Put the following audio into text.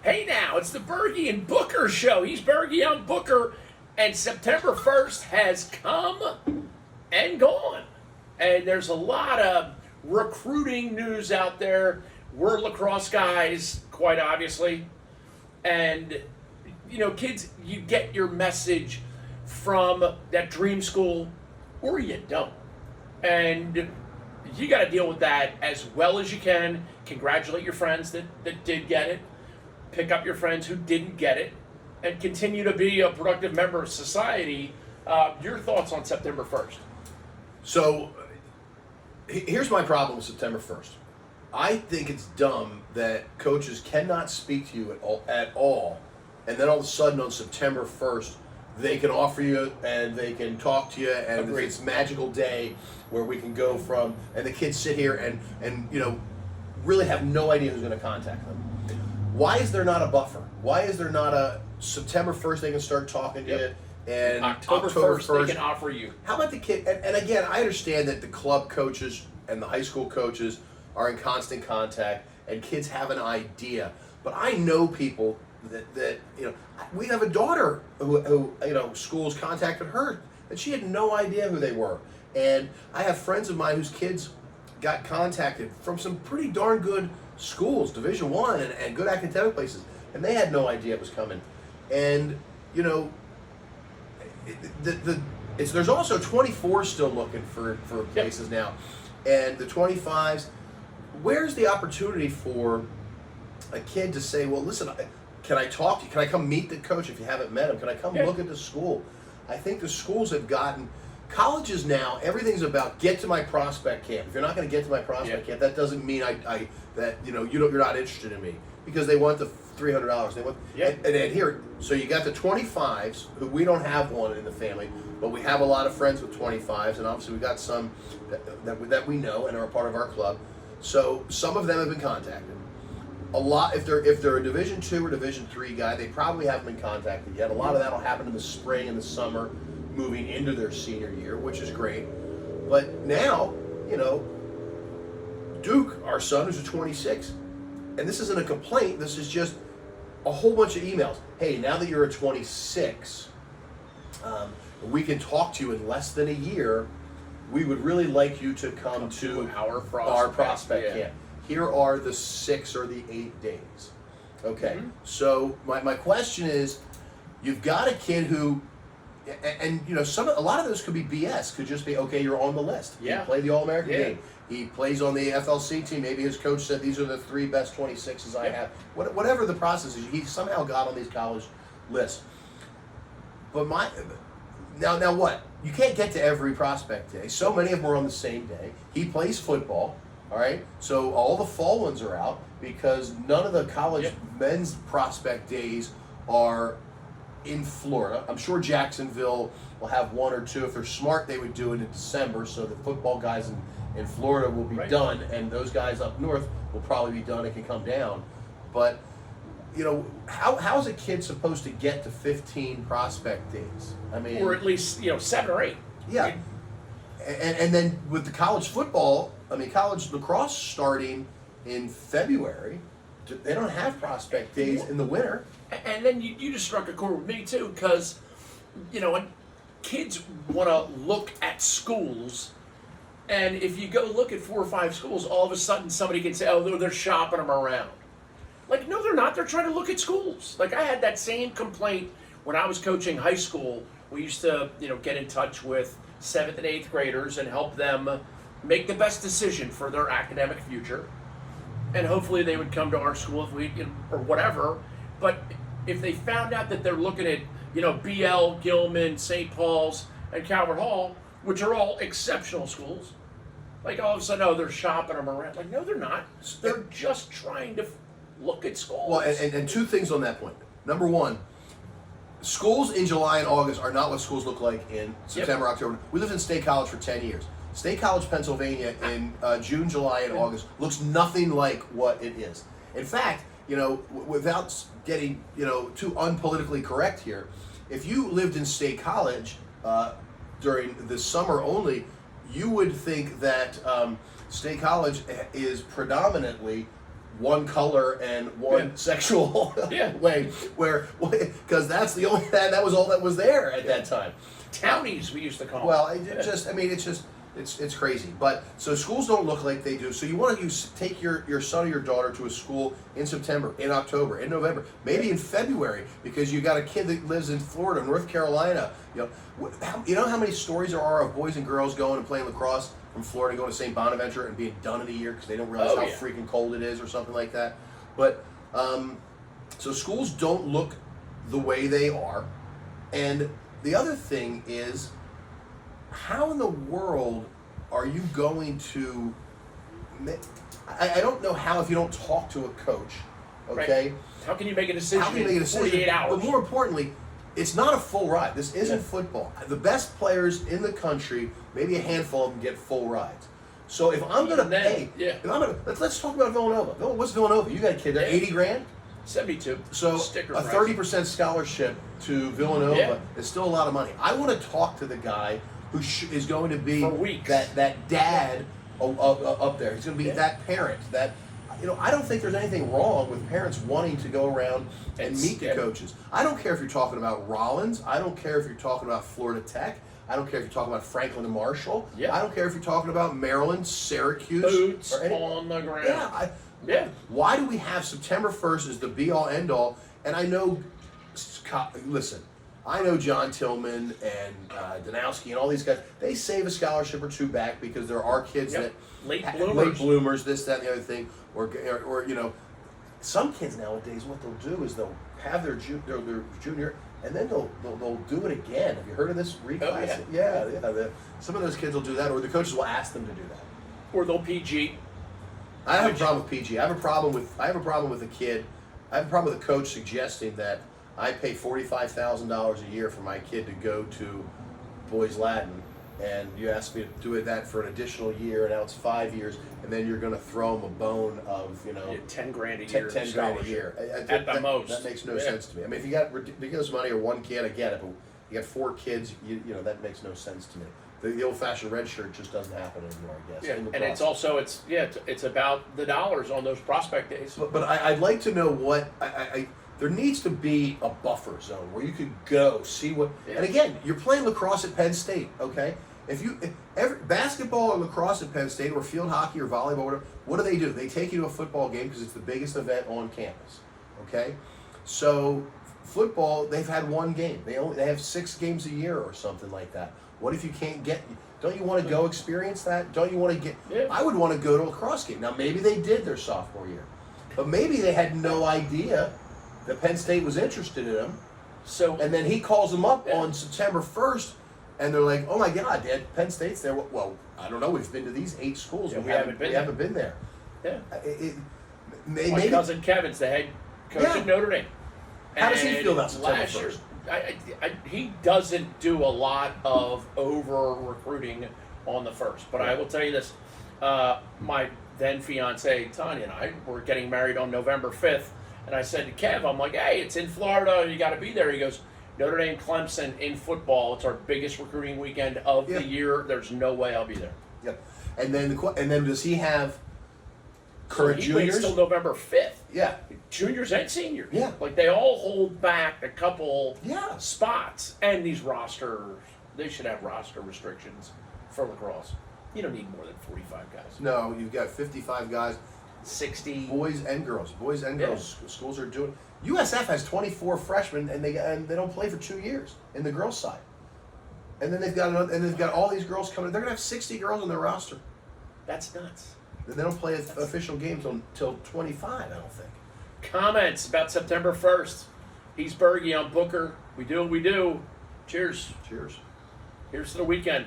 Hey now, it's the Bergie and Booker show. He's Bergie, I'm Booker, and September 1st has come and gone. And there's a lot of recruiting news out there. We're lacrosse guys, quite obviously. And, kids, you get your message from that dream school or you don't. And you got to deal with that as well as you can. Congratulate your friends that did get it. Pick up your friends who didn't get it. And continue to be a productive member of society. Your thoughts on September 1st? So, here's my problem with September 1st. I think it's dumb that coaches cannot speak to you at all, and then all of a sudden on September 1st, they can offer you and they can talk to you, and Agreed. it's magical day where we can go from, and the kids sit here and really have no idea who's going to contact them. Why is there not a buffer? Why is there not a September 1st they can start talking to you? And October 1st, they can offer you. How about the kid? And again, I understand that the club coaches and the high school coaches are in constant contact, and kids have an idea. But I know people that we have a daughter who schools contacted her, and she had no idea who they were. And I have friends of mine whose kids got contacted from some pretty darn good schools, Division I, and good academic places, and they had no idea it was coming. And there's also 24 still looking for places now, and the 25s. Where's the opportunity for a kid to say, well, listen, can I talk to you? Can I come meet the coach if you haven't met him? Can I come look at the school? I think the schools have gotten, colleges now, everything's about get to my prospect camp. If you're not going to get to my prospect camp, that doesn't mean you're not interested in me, because they want the $300. They want and here. So you got the 25s, who we don't have one in the family, but we have a lot of friends with 25s, and obviously we got some that we know and are a part of our club. So some of them have been contacted. A lot, if they're a Division II or Division III guy, they probably haven't been contacted yet. A lot of that will happen in the spring and the summer, moving into their senior year, which is great. But now, Duke, our son, who's a 26, and this isn't a complaint. This is just a whole bunch of emails. Hey, now that you're a 26, we can talk to you in less than a year. We would really like you to come to our prospect camp. Here are the 6 or the 8 days. Okay, so my question is, you've got a kid who, and a lot of those could be BS. Could just be, okay, you're on the list. Yeah. He played the All-American game. He plays on the FLC team. Maybe his coach said these are the 3 best 26s I have. Whatever the process is, he somehow got on these college lists. But now what? You can't get to every prospect day. So many of them are on the same day. He plays football, all right? So all the fall ones are out because none of the college men's prospect days are in Florida. I'm sure Jacksonville will have 1 or 2. If they're smart, they would do it in December, so the football guys in Florida will be done, and those guys up north will probably be done and can come down. But how's a kid supposed to get to 15 prospect days? I mean, or at least 7 or 8. Yeah, and then with the college football, college lacrosse starting in February, they don't have prospect days in the winter. And then you just struck a chord with me too, because when kids want to look at schools, and if you go look at 4 or 5 schools, all of a sudden somebody can say, oh, they're shopping them around. Like, no, they're not. They're trying to look at schools. Like, I had that same complaint when I was coaching high school. We used to, get in touch with 7th and 8th graders and help them make the best decision for their academic future. And hopefully they would come to our school if we, or whatever. But if they found out that they're looking at, BL, Gilman, St. Paul's, and Calvert Hall, which are all exceptional schools, like all of a sudden, oh, they're shopping them around. Like, no, they're not. They're just trying to look at schools. Well, and 2 things on that point. Number 1, schools in July and August are not what schools look like in September, October. We lived in State College for 10 years. State College, Pennsylvania in June, July, and August looks nothing like what it is. In fact, without getting, too unpolitically correct here, if you lived in State College during the summer only, you would think that State College is predominantly one color and one sexual way, because that's the only that was all that was there at that time. Townies, we used to call them. Well, it's crazy. But so schools don't look like they do. So you want to take your son or your daughter to a school in September, in October, in November, maybe in February, because you got a kid that lives in Florida, North Carolina. You know how many stories there are of boys and girls going and playing lacrosse from Florida, going to St. Bonaventure and being done in a year because they don't realize how freaking cold it is or something like that. But so schools don't look the way they are, and the other thing is, how in the world are you going to I don't know how, if you don't talk to a coach, okay? Right. How can you make a decision How can you make a in decision? 48 hours? But more importantly, it's not a full ride. This isn't football. The best players in the country, maybe a handful of them, get full rides. So if I'm going to pay, if I'm gonna, let's talk about Villanova. What's Villanova? You got a kid there, 80 grand? 72. So Sticker a price. 30% scholarship to Villanova is still a lot of money. I want to talk to the guy who is going to be For weeks. that dad up there. He's going to be that parent. That I don't think there's anything wrong with parents wanting to go around and meet the coaches. I don't care if you're talking about Rollins. I don't care if you're talking about Florida Tech. I don't care if you're talking about Franklin and Marshall. Yeah. I don't care if you're talking about Maryland, Syracuse. Boots or on the ground. Why do we have September 1st as the be-all, end-all? And I know, listen, I know John Tillman and Danowski and all these guys, they save a scholarship or two back because there are kids that late bloomers, this, that, and the other thing, or some kids nowadays, what they'll do is they'll have their junior, and then they'll do it again. Have you heard of this reclass? Some of those kids will do that, or the coaches will ask them to do that, or they'll PG. I have a problem with PG. I have a problem with a kid. I have a problem with a coach suggesting that I pay $45,000 a year for my kid to go to Boys Latin, and you ask me to do that for an additional year, and now it's 5 years, and then you're going to throw them a bone of 10 grand a year. 10 grand a year at the most. That makes no sense to me. I mean, if you got ridiculous money or one kid, I get it. But you got 4 kids, that makes no sense to me. The old-fashioned red shirt just doesn't happen anymore, I guess. Yeah, and it's also it's about the dollars on those prospect days. But I'd like to know what there needs to be a buffer zone where you could go see what. Yeah. And again, you're playing lacrosse at Penn State, okay? If basketball or lacrosse at Penn State, or field hockey or volleyball, what do? They take you to a football game because it's the biggest event on campus, okay? So football, they've had one game. They have 6 games a year or something like that. What if you can't get? Don't you want to go experience that? Don't you want to get? Yeah. I would want to go to a lacrosse game. Now maybe they did their sophomore year, but maybe they had no idea that Penn State was interested in him. And then he calls them up on September 1st, and they're like, "Oh my God, Dad, Penn State's there." Well, I don't know. We've been to these 8 schools. Yeah, we haven't been there. Yeah. My cousin Kevin's the head coach at Notre Dame. How does he feel about September 1st? He doesn't do a lot of over recruiting on the 1st, but I will tell you this: my then fiance Tanya and I were getting married on November 5th, and I said to Kev, "I'm like, hey, it's in Florida. You got to be there." He goes, "Notre Dame, Clemson in football. It's our biggest recruiting weekend of the year. There's no way I'll be there." Yep. And then does he have current juniors? He waits till November 5th. Yeah. Juniors and seniors. Yeah. Like they all hold back a couple spots. And these they should have roster restrictions for lacrosse. You don't need more than 45 guys. No, you've got 55 guys. 60. Boys and girls. Schools are doing. USF has 24 freshmen, and they don't play for 2 years in the girls' side. And then they've got all these girls coming. They're gonna have 60 girls on their roster. That's nuts. And they don't play official games until 25, I don't think. Comments about September 1st. He's Bergie on Booker. We do what we do. Cheers. Cheers. Here's to the weekend.